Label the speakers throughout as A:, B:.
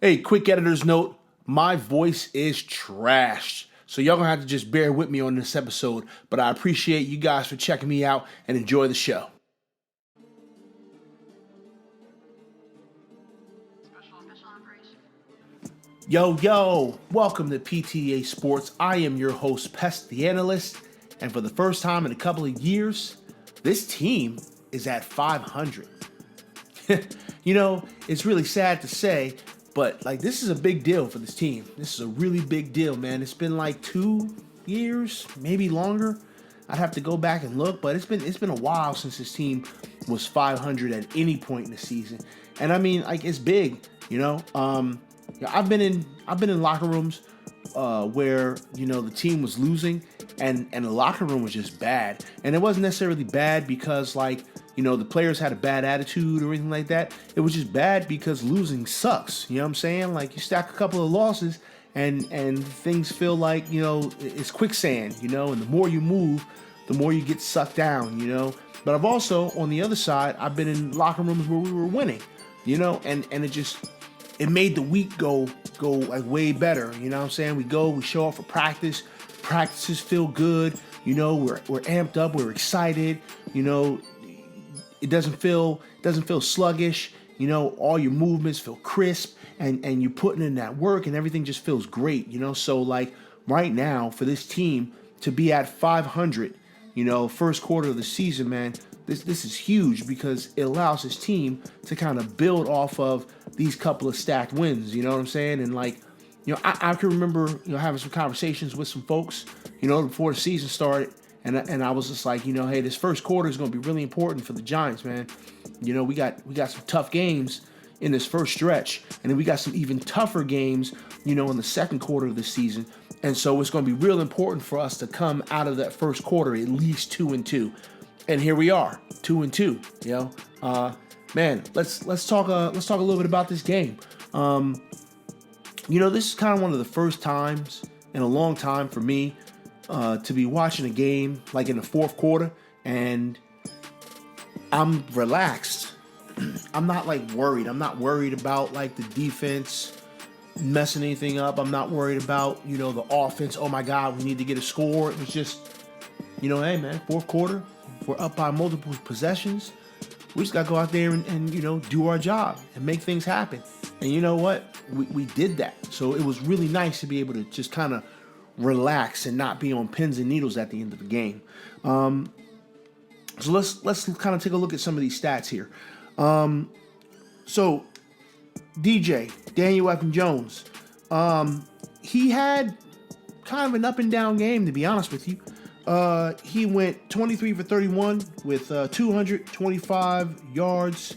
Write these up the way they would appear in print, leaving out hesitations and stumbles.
A: Hey, quick editor's note. My voice is trashed. So y'all gonna have to just bear with me on this episode. But I appreciate you guys for checking me out and enjoy the show. Yo, welcome to PTA Sports. I am your host, Pest the Analyst. And for the first time in a couple of years, this team is at 500. It's really sad to say, but this is a big deal for this team. This is a really big deal, man. It's been like 2 years, maybe longer. I'd have to go back and look, but it's been a while since this team was 500 at any point in the season. And I mean, it's big, I've been in locker rooms where the team was losing and the locker room was just bad. And it wasn't necessarily bad because the players had a bad attitude or anything like that. It was just bad because losing sucks. You know what I'm saying? You stack a couple of losses and things feel like, it's quicksand, and the more you move, the more you get sucked down, But I've also, on the other side, I've been in locker rooms where we were winning, and it made the week go way better. You know what I'm saying? We show up for practice. Practices feel good. We're amped up. We're excited. It doesn't feel sluggish. All your movements feel crisp and you're putting in that work and everything just feels great. So right now for this team to be at 500, first quarter of the season, man, this is huge because it allows this team to kind of build off of these couple of stacked wins. You know what I'm saying? And I can remember having some conversations with some folks, before the season started. And I was just like, hey, this first quarter is going to be really important for the Giants, man. We got some tough games in this first stretch, and then we got some even tougher games, in the second quarter of the season. And so it's going to be real important for us to come out of that first quarter at least 2-2. And here we are, 2-2. Man, let's talk a little bit about this game. This is kind of one of the first times in a long time for me to be watching a game in the fourth quarter, and I'm relaxed. I'm not worried. I'm not worried about the defense messing anything up. I'm not worried about the offense. Oh my God, we need to get a score. It was just hey man, fourth quarter, we're up by multiple possessions. We just got to go out there and do our job and make things happen. And you know what? We did that. So it was really nice to be able to just kind of relax and not be on pins and needles at the end of the game. So let's kind of take a look at some of these stats here. So DJ, Daniel Jones, he had kind of an up and down game, to be honest with you. He went 23 for 31 with 225 yards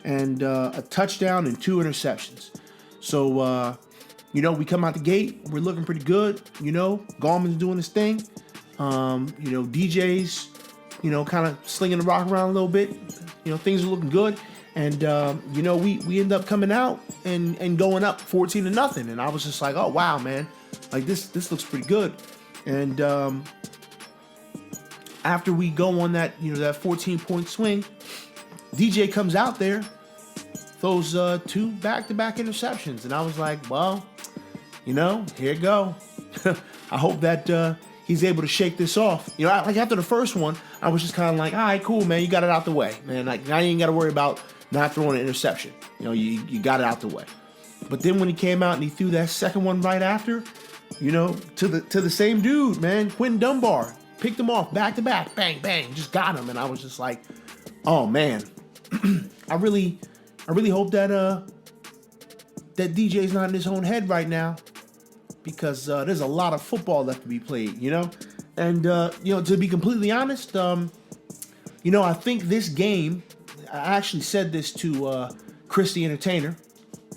A: and a touchdown and 2 interceptions. So, we come out the gate, we're looking pretty good. Gallman's doing his thing. DJ's, kind of slinging the rock around a little bit. Things are looking good. And, we end up coming out and going up 14-0. And I was just like, oh, wow, man. This looks pretty good. And after we go on that, that 14-point swing, DJ comes out there, throws 2 back-to-back interceptions. And I was like, well, here you go. I hope that he's able to shake this off. After the first one, I was just kind of like, all right, cool, man. You got it out the way, man. Now you ain't got to worry about not throwing an interception. You got it out the way. But then when he came out and he threw that second one right after, to the same dude, man, Quentin Dunbar, picked him off back to back, bang, bang, just got him. And I was just like, oh man, I really hope that DJ's not in his own head right now, because there's a lot of football left to be played, And to be completely honest, I think this game, I actually said this to Chris the Entertainer.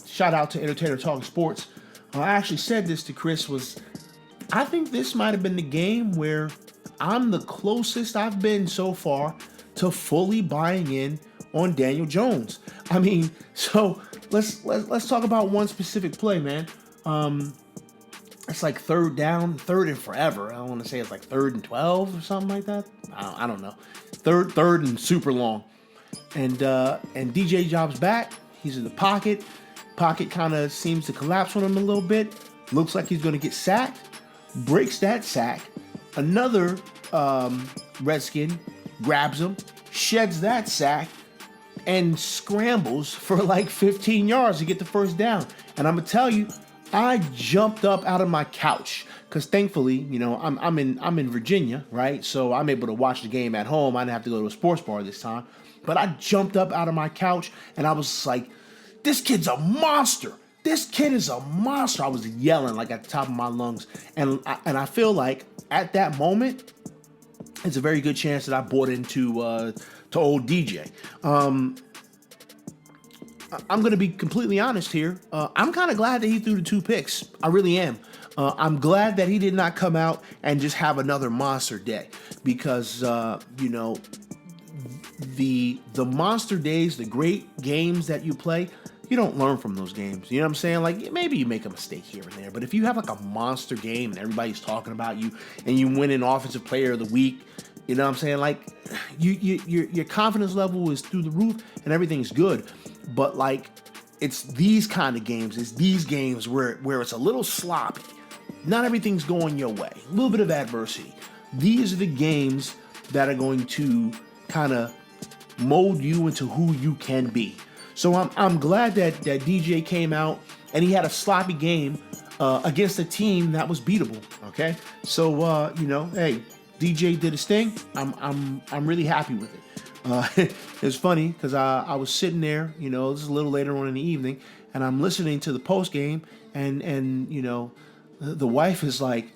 A: Shout out to Entertainer Talking Sports. I actually said this to Chris, I think this might have been the game where I'm the closest I've been so far to fully buying in on Daniel Jones. I mean, so let's talk about one specific play, man. It's third down, third and forever. I don't want to say it's 3rd and 12 or something like that. I don't know. Third and super long. And DJ Jobs back. He's in the pocket. Pocket kind of seems to collapse on him a little bit. Looks like he's going to get sacked. Breaks that sack. Another Redskin grabs him, sheds that sack, and scrambles for like 15 yards to get the first down. And I'm gonna tell you, I jumped up out of my couch because thankfully, you know, I'm in Virginia, right? So I'm able to watch the game at home. I didn't have to go to a sports bar this time. But I jumped up out of my couch and I was like, "This kid's a monster! This kid is a monster!" I was yelling like at the top of my lungs, and I feel like at that moment, it's a very good chance that I bought into to old DJ. I'm going to be completely honest here. I'm kind of glad that he threw the 2 picks. I really am. I'm glad that he did not come out and just have another monster day because, you know, the monster days, the great games that you play, you don't learn from those games. You know what I'm saying? Like, maybe you make a mistake here and there, but if you have like a monster game and everybody's talking about you and you win an offensive player of the week, you know what I'm saying? Like, your confidence level is through the roof and everything's good. But like, it's these kind of games, it's these games where it's a little sloppy. Not everything's going your way. A little bit of adversity. These are the games that are going to kind of mold you into who you can be. So I'm glad that DJ came out and he had a sloppy game against a team that was beatable. Okay, so you know, hey, DJ did his thing. I'm really happy with it. It's funny because I was sitting there, you know, this is a little later on in the evening, and I'm listening to the post game, and you know, the wife is like,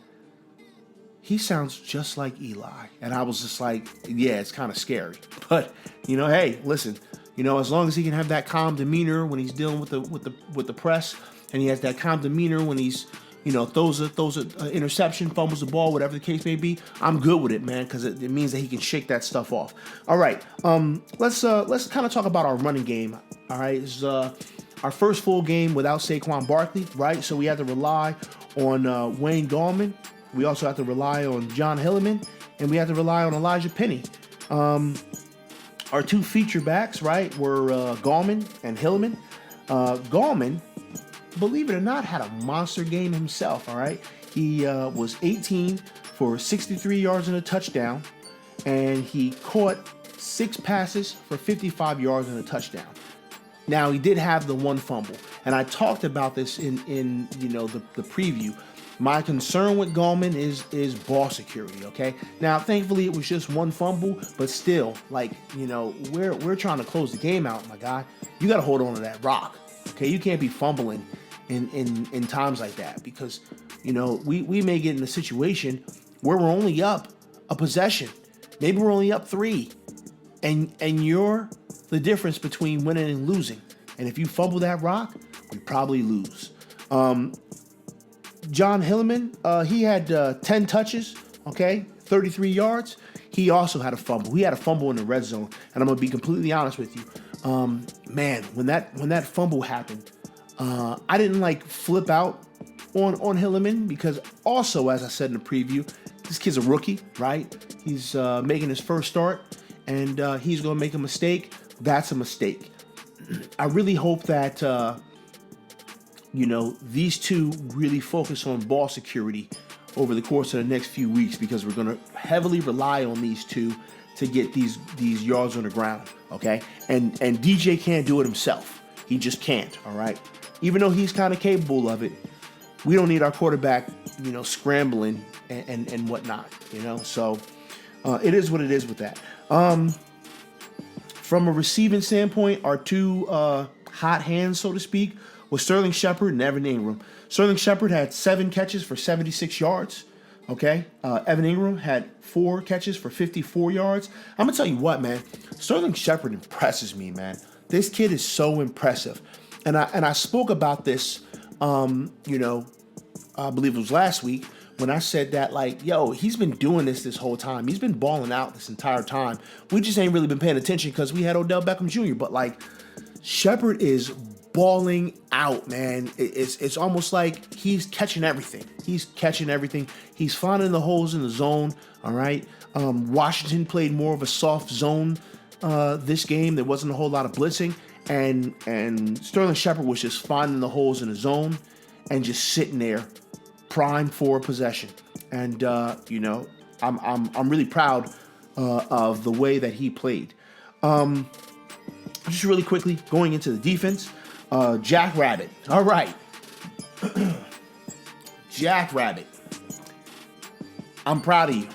A: "He sounds just like Eli," and I was just like, "Yeah, it's kind of scary." But you know, hey, listen, you know, as long as he can have that calm demeanor when he's dealing with the press, and he has that calm demeanor when he's, you know, throws a interception, fumbles the ball, whatever the case may be, I'm good with it, man, because it means that he can shake that stuff off. All right, let's kind of talk about our running game. All right, this is our first full game without Saquon Barkley, right? So we had to rely on Wayne Gallman. We also have to rely on John Hilliman, and we have to rely on Elijah Penny. Our 2 feature backs, right, were Gallman and Hilliman. Gallman, believe it or not, had a monster game himself, all right? He was 18 for 63 yards and a touchdown, and he caught 6 passes for 55 yards and a touchdown. Now, he did have the 1 fumble, and I talked about this in you know, the preview. My concern with Gallman is ball security, okay? Now, thankfully, it was just 1 fumble, but still, like, you know, we're trying to close the game out, my guy. You got to hold on to that rock, okay? You can't be fumbling in times like that because, you know, we may get in a situation where we're only up a possession. Maybe we're only up 3, and you're the difference between winning and losing. And if you fumble that rock, we probably lose. John Hilliman, he had 10 touches, okay, 33 yards. He also had a fumble. He had a fumble in the red zone, and I'm gonna be completely honest with you. Man, when that fumble happened, I didn't like flip out on Hilliman because also, as I said in the preview, this kid's a rookie, right? He's making his first start, and he's gonna make a mistake. That's a mistake. I really hope that you know, these 2 really focus on ball security over the course of the next few weeks because we're going to heavily rely on these 2 to get these yards on the ground, okay? And DJ can't do it himself. He just can't, all right? Even though he's kind of capable of it, we don't need our quarterback, you know, scrambling and whatnot, you know? So it is what it is with that. From a receiving standpoint, our 2 hot hands, so to speak, was Sterling Shepard and Evan Ingram. Sterling Shepard had 7 catches for 76 yards. Okay, Evan Ingram had 4 catches for 54 yards. I'm gonna tell you what, man. Sterling Shepard impresses me, man. This kid is so impressive, and I spoke about this, you know, I believe it was last week when I said that, like, yo, he's been doing this whole time. He's been balling out this entire time. We just ain't really been paying attention because we had Odell Beckham Jr. But like, Shepard is balling out, man. It's almost like he's catching everything. He's catching everything. He's finding the holes in the zone. All right. Washington played more of a soft zone this game. There wasn't a whole lot of blitzing, and Sterling Shepard was just finding the holes in the zone and just sitting there, primed for possession. And I'm really proud of the way that he played. Just really quickly going into the defense, Jack Rabbit. All right, Jack Rabbit. I'm proud of you.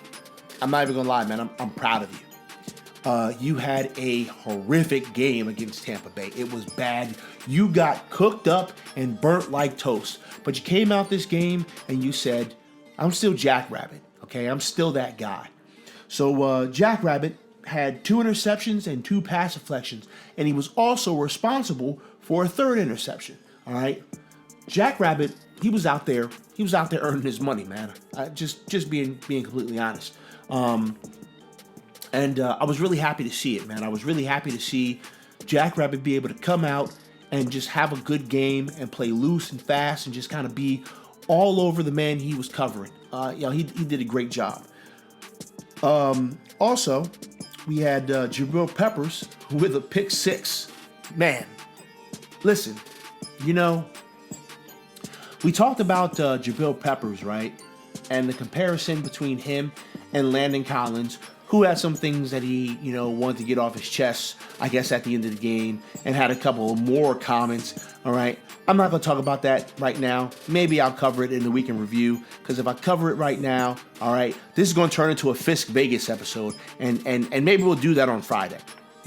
A: I'm not even gonna lie, man. I'm proud of you. You had a horrific game against Tampa Bay. It was bad. You got cooked up and burnt like toast. But you came out this game and you said, I'm still Jack Rabbit. Okay, I'm still that guy. So Jack Rabbit had 2 interceptions and 2 pass deflections, and he was also responsible for a 3rd interception. All right, Jack Rabbit, he was out there earning his money, man. Just being completely honest. And I was really happy to see it, man. I was really happy to see Jack Rabbit be able to come out and just have a good game and play loose and fast and just kind of be all over the man he was covering. He did a great job. Also, we had Jabril Peppers with a pick 6. Man, listen, we talked about Jabril Peppers, right? And the comparison between him and Landon Collins, who had some things that he, wanted to get off his chest, I guess, at the end of the game, and had a couple more comments, all right? I'm not going to talk about that right now. Maybe I'll cover it in the weekend review, because if I cover it right now, all right, this is going to turn into a Fisk Vegas episode, and maybe we'll do that on Friday.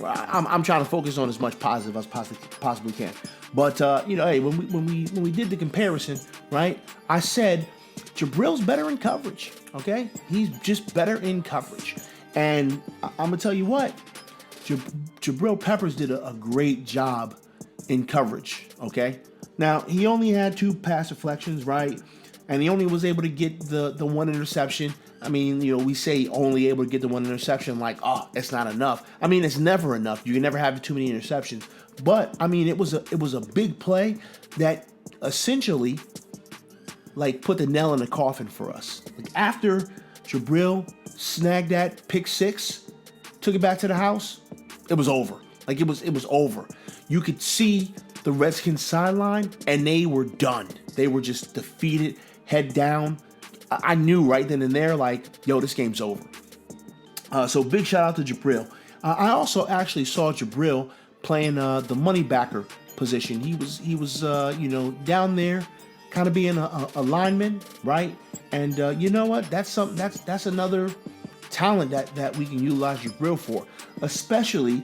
A: I'm trying to focus on as much positive as possibly can. But, hey, when we did the comparison, right, I said Jabril's better in coverage, okay? He's just better in coverage. And I'm going to tell you what, Jabril Peppers did a great job in coverage, okay? Now, he only had 2 pass deflections, right? And he only was able to get the 1 interception. I mean, we say only able to get the 1 interception like, oh, it's not enough. I mean, it's never enough. You can never have too many interceptions. But, I mean, it was a big play that essentially, put the nail in the coffin for us. After Jabril snagged that pick 6, took it back to the house, it was over. It was over. You could see the Redskins sideline, and they were done. They were just defeated, head down. I knew right then and there, this game's over. So big shout out to Jabril. I also actually saw Jabril playing the money backer position. He was down there, kind of being a lineman, right? And you know what? That's another talent that we can utilize Jabril for, especially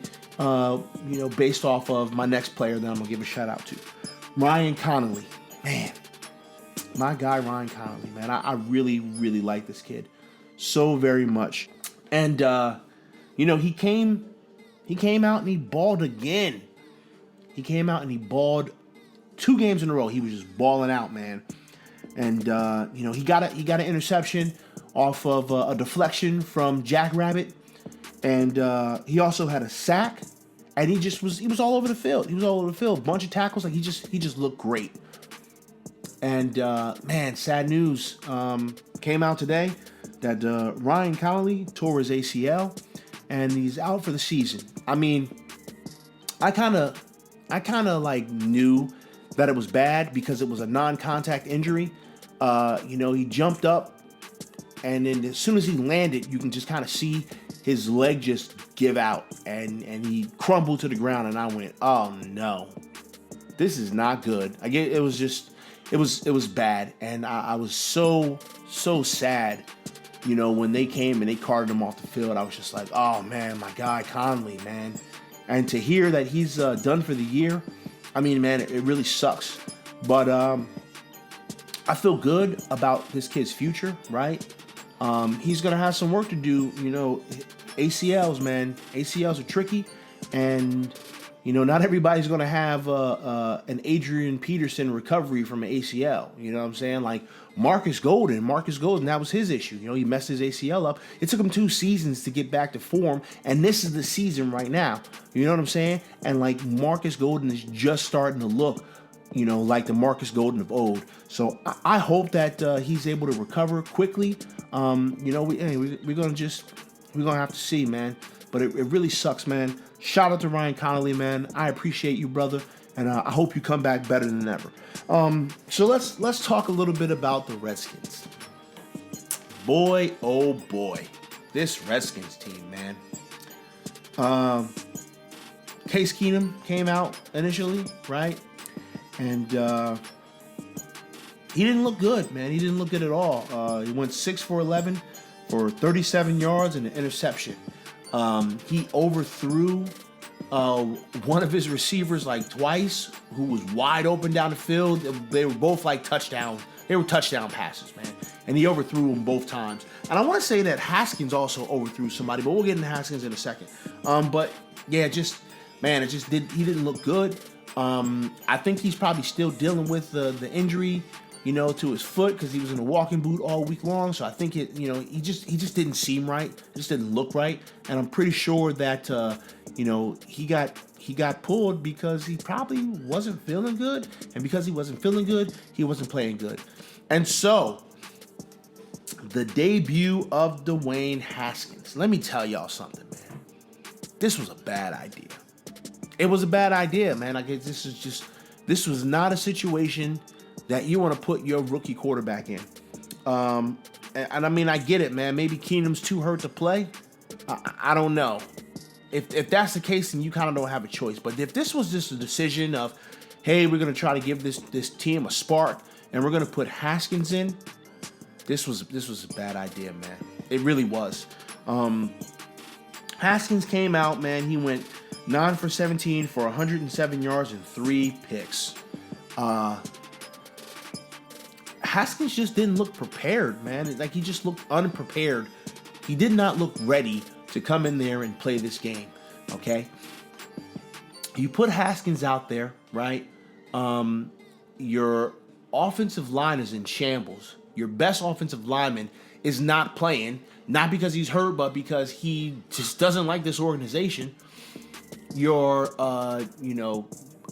A: based off of my next player that I'm gonna give a shout out to, Ryan Connolly. Man, my guy Ryan Connolly, man, I really like this kid so very much. And he came out and he balled again. He came out and he balled 2 games in a row. He was just balling out, man. And he got an interception off of a deflection from Jack Rabbit, and he also had a sack, and he was all over the field. He was all over the field, bunch of tackles. He just looked great. And man, sad news came out today that Ryan Connolly tore his ACL, and he's out for the season. I mean, I kind of knew that it was bad because it was a non-contact injury. He jumped up, and then as soon as he landed, you can just kind of see his leg just give out, and he crumbled to the ground, and I went, oh no, this is not good. It was bad, and I was so sad, when they came and they carted him off the field. I was just like, oh man, my guy Conley, man. And to hear that he's done for the year, I mean, man, it really sucks. But I feel good about this kid's future, right? He's going to have some work to do. ACLs, man. ACLs are tricky. And, not everybody's going to have an Adrian Peterson recovery from an ACL. You know what I'm saying? Marcus Golden, that was his issue. He messed his ACL up. It took him 2 seasons to get back to form, and this is the season right now. You know what I'm saying? And Marcus Golden is just starting to look, like the Marcus Golden of old. So I hope that he's able to recover quickly. We're gonna have to see, man. But it really sucks, man, Shout out to Ryan Connolly, man. I appreciate you, brother, and I hope you come back better than ever. So let's talk a little bit about the Redskins. Boy, oh boy, this Redskins team, man. Case Keenum came out initially, right? And he didn't look good, man. He didn't look good at all. He went 6 for 11 for 37 yards and an interception. He overthrew one of his receivers like twice, who was wide open down the field. They were both like touchdowns. They were touchdown passes, man. And he overthrew them both times. And I want to say that Haskins also overthrew somebody, but we'll get into Haskins in a second. But yeah, he didn't look good. I think he's probably still dealing with the injury, to his foot, because he was in a walking boot all week long. So I think he just didn't seem right. It just didn't look right. And I'm pretty sure that he got pulled because he probably wasn't feeling good. And because he wasn't feeling good, he wasn't playing good. And so the debut of Dwayne Haskins. Let me tell y'all something, man. This was a bad idea. It was a bad idea, man. This was not a situation that you want to put your rookie quarterback in. And I mean, I get it, man. Maybe Keenum's too hurt to play. I don't know. If that's the case, then you kind of don't have a choice. But if this was just a decision of, hey, we're going to try to give this team a spark and we're going to put Haskins in, this was a bad idea, man. It really was. Haskins came out, man. He went 9 for 17 for 107 yards and 3 picks. Haskins just didn't look prepared, man. Like, he just looked unprepared. He did not look ready to come in there and play this game, okay? You put Haskins out there, right? Your offensive line is in shambles. Your best offensive lineman is not playing, not because he's hurt, but because he just doesn't like this organization. Your,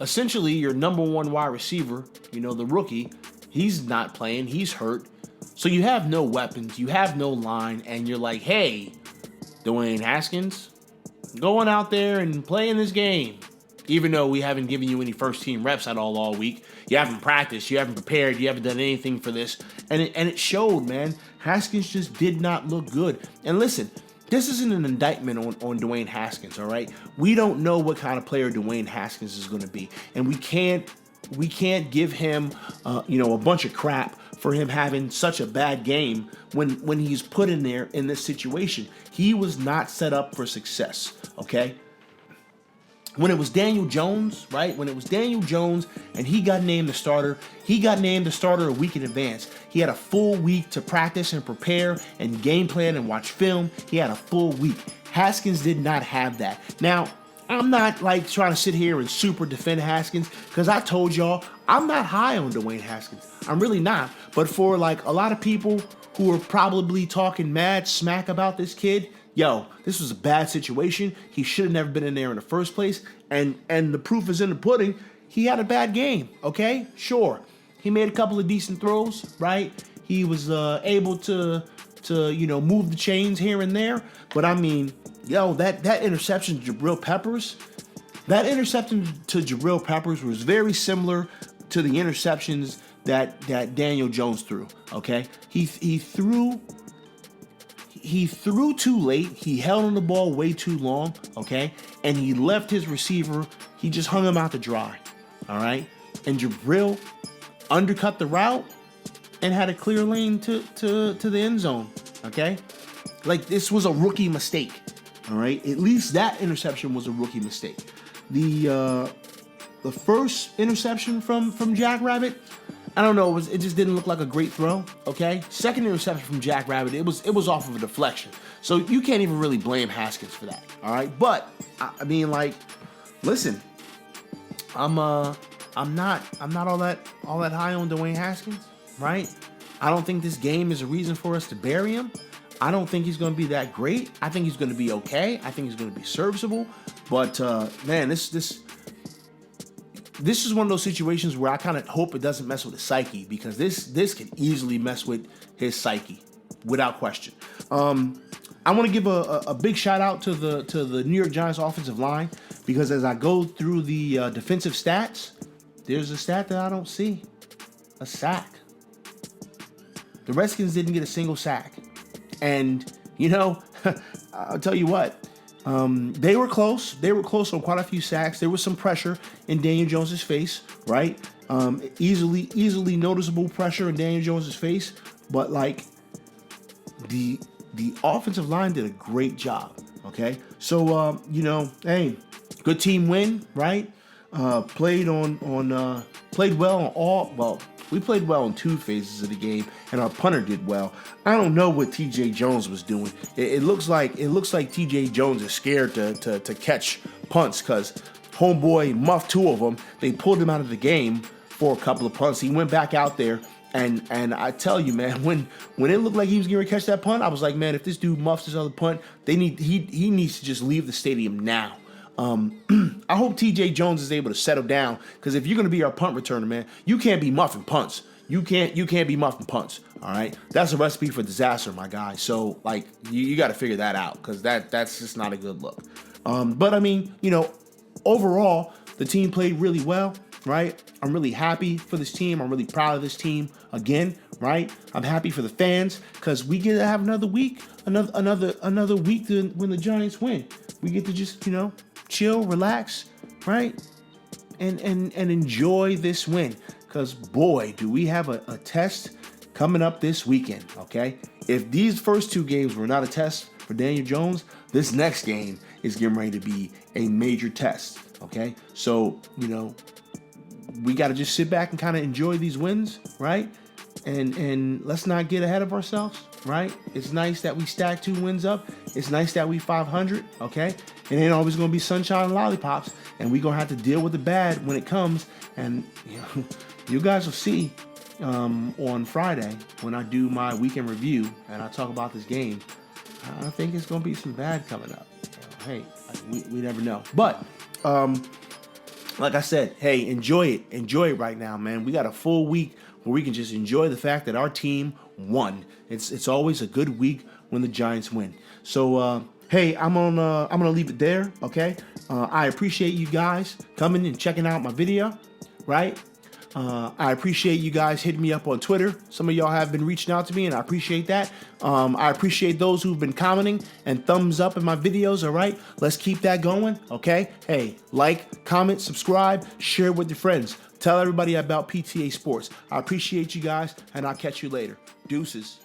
A: essentially your number one wide receiver, the rookie, he's not playing. He's hurt. So you have no weapons. You have no line. And you're like, hey, Dwayne Haskins, going out there and playing this game. Even though we haven't given you any first-team reps at all week. You haven't practiced. You haven't prepared. You haven't done anything for this. And it showed, man. Haskins just did not look good. And listen, this isn't an indictment on Dwayne Haskins, all right? We don't know what kind of player Dwayne Haskins is going to be. And we can't give him, a bunch of crap for him having such a bad game when he's put in there in this situation. He was not set up for success, okay? When it was Daniel Jones, right? When it was Daniel Jones and he got named the starter a week in advance. He had a full week to practice and prepare and game plan and watch film. He had a full week. Haskins did not have that. Now, I'm not like trying to sit here and super defend Haskins because I told y'all I'm not high on Dwayne Haskins. I'm really not. But for like a lot of people who are probably talking mad smack about this kid, yo, this was a bad situation. He should have never been in there in the first place. And the proof is in the pudding. He had a bad game, okay? Sure. He made a couple of decent throws, right? He was able to move the chains here and there. But I mean, yo, that interception to Jabril Peppers, was very similar to the interceptions that Daniel Jones threw, okay? He threw too late. He held on the ball way too long, okay? And he left his receiver. He just hung him out to dry, all right? And Jabril undercut the route and had a clear lane to the end zone, okay? Like, this was a rookie mistake, all right? At least that interception was a rookie mistake. The first interception from Jack Rabbit, I don't know, it just didn't look like a great throw, okay? Second interception from Jack Rabbit, it was off of a deflection. So you can't even really blame Haskins for that, all right? But I mean, like, listen, I'm not all that high on Dwayne Haskins, right? I don't think this game is a reason for us to bury him. I don't think he's going to be that great. I think he's going to be okay. I think he's going to be serviceable. But man, this is one of those situations where I kind of hope it doesn't mess with his psyche, because this can easily mess with his psyche, without question. I want to give a big shout out to the New York Giants offensive line, because as I go through the defensive stats, there's a stat that I don't see. A sack. The Redskins didn't get a single sack. And, I'll tell you what, they were close. They were close on quite a few sacks. There was some pressure in Daniel Jones's face, right? Easily noticeable pressure in Daniel Jones's face. But, like, the offensive line did a great job, okay? So, hey, good team win, right? Played well on all, well, we played well in two phases of the game, and our punter did well. I don't know what TJ Jones was doing. It looks like TJ Jones is scared to catch punts, because homeboy muffed two of them. They pulled him out of the game for a couple of punts. He went back out there, and I tell you, man, when it looked like he was going to catch that punt, I was like, man, if this dude muffs this other punt, he needs to just leave the stadium now. I hope TJ Jones is able to settle down, because if you're going to be our punt returner, man, you can't be muffing punts. You can't be muffing punts. All right, that's a recipe for disaster, my guy. So, like, you got to figure that out, because that's just not a good look. But I mean, overall, the team played really well, right? I'm really happy for this team. I'm really proud of this team again, right? I'm happy for the fans, because we get to have another week, another week when the Giants win. We get to just, chill, relax, right? And enjoy this win. Because, boy, do we have a test coming up this weekend, okay? If these first two games were not a test for Daniel Jones, this next game is getting ready to be a major test, okay? So, we got to just sit back and kind of enjoy these wins, right? And let's not get ahead of ourselves, right? It's nice that we stack 2 wins up. It's nice that we 500, okay? It ain't always going to be sunshine and lollipops, and we're going to have to deal with the bad when it comes. And you guys will see on Friday when I do my weekend review and I talk about this game. I think it's going to be some bad coming up. Hey, we never know. But like I said, hey, enjoy it. Enjoy it right now, man. We got a full week where we can just enjoy the fact that our team won. It's always a good week when the Giants win. So, hey, I'm gonna leave it there, okay? I appreciate you guys coming and checking out my video, right? I appreciate you guys hitting me up on Twitter. Some of y'all have been reaching out to me, and I appreciate that. I appreciate those who've been commenting and thumbs up in my videos, all right? Let's keep that going, okay? Hey, like, comment, subscribe, share with your friends. Tell everybody about PTA Sports. I appreciate you guys, and I'll catch you later. Deuces.